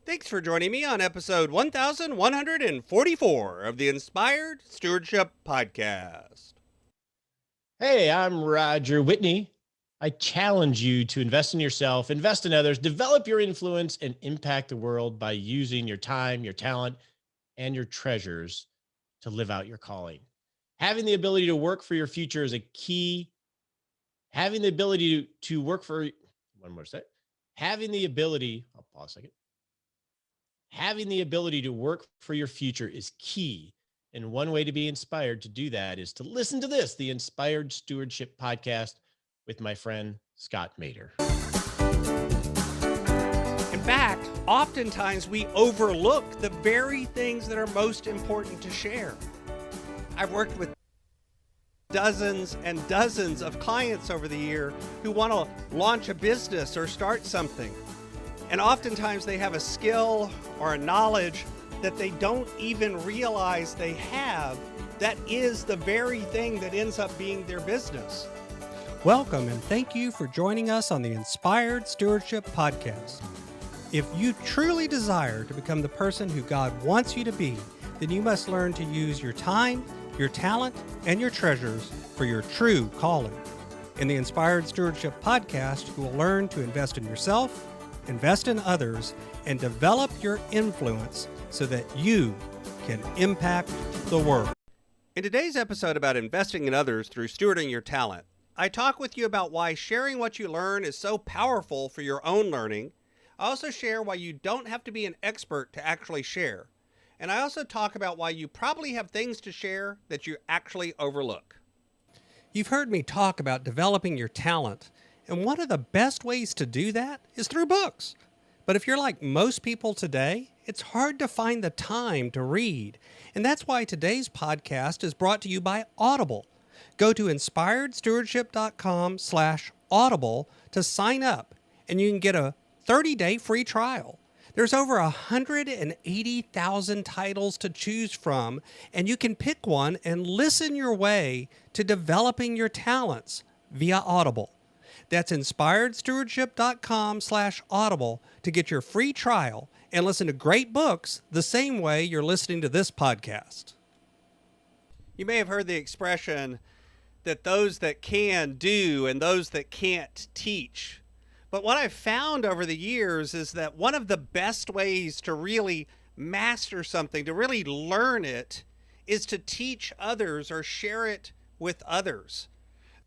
Thanks for joining me on episode 1144 of the Inspired Stewardship Podcast. Hey, I'm Roger Whitney. I challenge you to invest in yourself, invest in others, develop your influence, and impact the world by using your time, your talent, and your treasures to live out your calling. Having the ability to work for your future is a key. Having the ability to work for, one more sec. Having the ability, I'll pause a second. Having the ability to work for your future is key. And one way to be inspired to do that is to listen to this, the Inspired Stewardship Podcast with my friend, Scott Mater. In fact, oftentimes we overlook the very things that are most important to share. I've worked with dozens and dozens of clients over the year who want to launch a business or start something. And oftentimes they have a skill or a knowledge that they don't even realize they have that is the very thing that ends up being their business. Welcome and thank you for joining us on the Inspired Stewardship Podcast. If you truly desire to become the person who God wants you to be, then you must learn to use your time, your talent, and your treasures for your true calling. In the Inspired Stewardship Podcast, you will learn to invest in yourself, invest in others, and develop your influence so that you can impact the world. In today's episode about investing in others through stewarding your talent, I talk with you about why sharing what you learn is so powerful for your own learning. I also share why you don't have to be an expert to actually share. And I also talk about why you probably have things to share that you actually overlook. You've heard me talk about developing your talent, and one of the best ways to do that is through books. But if you're like most people today, it's hard to find the time to read. And that's why today's podcast is brought to you by Audible. Go to inspiredstewardship.com/audible to sign up, and you can get a 30-day free trial. There's over 180,000 titles to choose from, and you can pick one and listen your way to developing your talents via Audible. That's inspiredstewardship.com/audible to get your free trial and listen to great books the same way you're listening to this podcast. You may have heard the expression that those that can do and those that can't teach. But what I've found over the years is that one of the best ways to really master something, to really learn it, is to teach others or share it with others.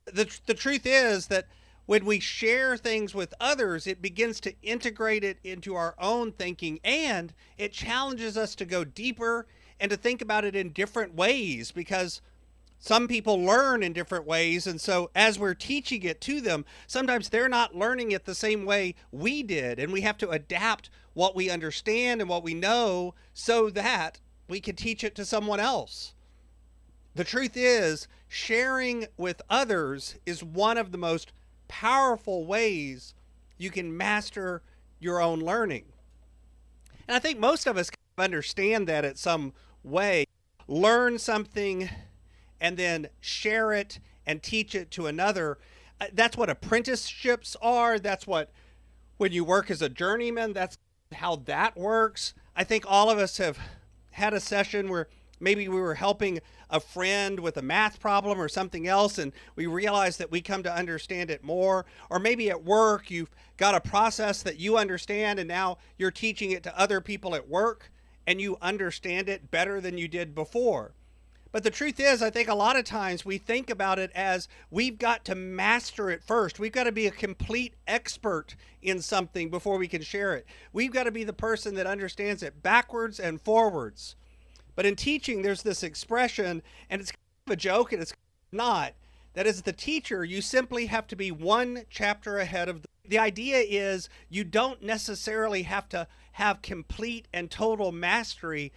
The truth is that when we share things with others, it begins to integrate it into our own thinking, and it challenges us to go deeper and to think about it in different ways, because some people learn in different ways, and so as we're teaching it to them, sometimes they're not learning it the same way we did, and we have to adapt what we understand and what we know so that we can teach it to someone else. The truth is, sharing with others is one of the most powerful ways you can master your own learning. And I think most of us understand that at some way. Learn something and then share it and teach it to another. That's what apprenticeships are. That's what, when you work as a journeyman, that's how that works. I think all of us have had a session where maybe we were helping a friend with a math problem or something else, and we realized that we come to understand it more. Or maybe at work, you've got a process that you understand, and now you're teaching it to other people at work, and you understand it better than you did before. But the truth is, I think a lot of times we think about it as we've got to master it first. We've got to be a complete expert in something before we can share it. We've got to be the person that understands it backwards and forwards. But in teaching, there's this expression, and it's kind of a joke and it's not, that as the teacher, you simply have to be one chapter ahead of the idea is you don't necessarily have to have complete and total mastery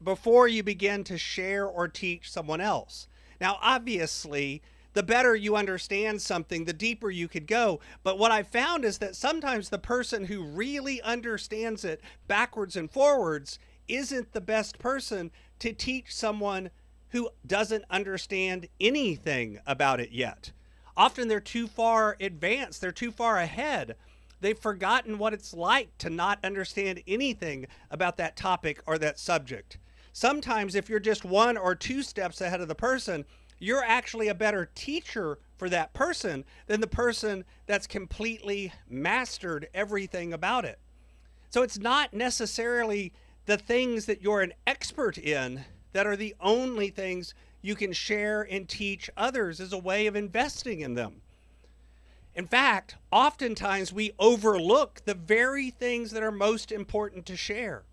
before you begin to share or teach someone else. Now, obviously, the better you understand something, the deeper you could go. But what I found is that sometimes the person who really understands it backwards and forwards isn't the best person to teach someone who doesn't understand anything about it yet. Often they're too far advanced, they're too far ahead. They've forgotten what it's like to not understand anything about that topic or that subject. Sometimes if you're just 1 or 2 steps ahead of the person, you're actually a better teacher for that person than the person that's completely mastered everything about it. So it's not necessarily the things that you're an expert in that are the only things you can share and teach others as a way of investing in them. In fact, oftentimes we overlook the very things that are most important to share.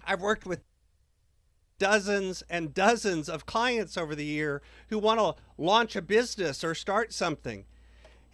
I've worked with dozens and dozens of clients over the year who want to launch a business or start something.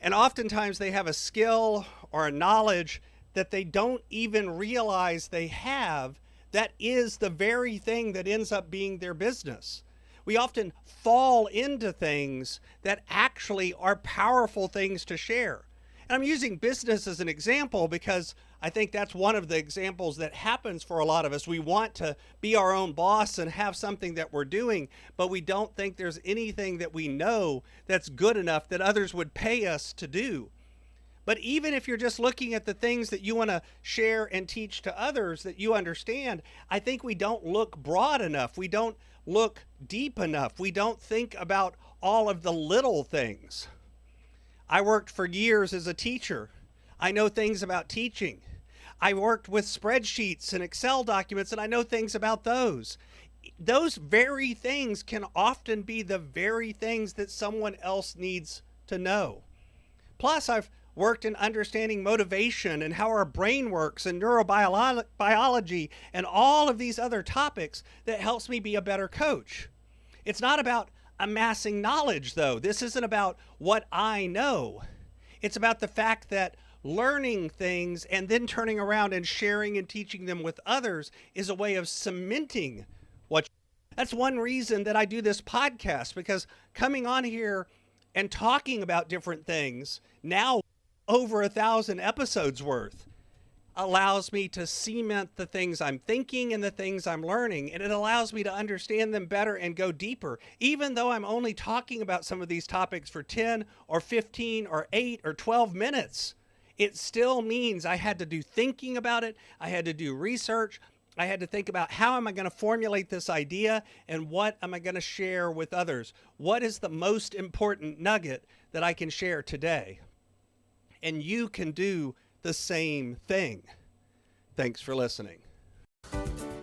And oftentimes they have a skill or a knowledge that they don't even realize they have that is the very thing that ends up being their business. We often fall into things that actually are powerful things to share. And I'm using business as an example because I think that's one of the examples that happens for a lot of us. We want to be our own boss and have something that we're doing, but we don't think there's anything that we know that's good enough that others would pay us to do. But even if you're just looking at the things that you want to share and teach to others that you understand, I think we don't look broad enough. We don't look deep enough. We don't think about all of the little things. I worked for years as a teacher. I know things about teaching. I worked with spreadsheets and Excel documents, and I know things about those. Those very things can often be the very things that someone else needs to know. Plus, I've worked in understanding motivation and how our brain works and neurobiology and all of these other topics that helps me be a better coach. It's not about amassing knowledge, though. This isn't about what I know. It's about the fact that learning things and then turning around and sharing and teaching them with others is a way of cementing what. That's one reason that I do this podcast, because coming on here and talking about different things, now over 1,000 episodes worth, allows me to cement the things I'm thinking and the things I'm learning, and it allows me to understand them better and go deeper. Even though I'm only talking about some of these topics for 10 or 15 or 8 or 12 minutes, it still means I had to do thinking about it. I had to do research. I had to think about how am I going to formulate this idea and what am I going to share with others? What is the most important nugget that I can share today? And you can do the same thing. Thanks for listening.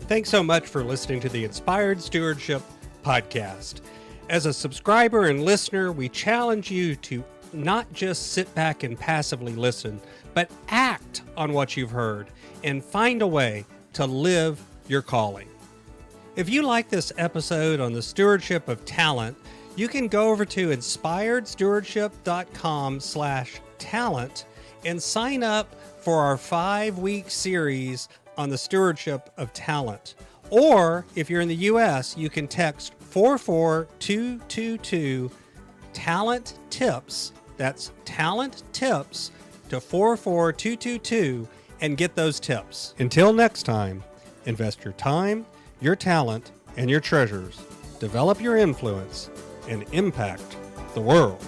Thanks so much for listening to the Inspired Stewardship Podcast. As a subscriber and listener, we challenge you to not just sit back and passively listen, but act on what you've heard and find a way to live your calling. If you like this episode on the stewardship of talent, you can go over to inspiredstewardship.com/talent and sign up for our 5-week series on the stewardship of talent. Or if you're in the US, you can text 44222 talent tips. That's talent tips to 44222 and get those tips. Until next time, invest your time, your talent, and your treasures. Develop your influence and impact the world.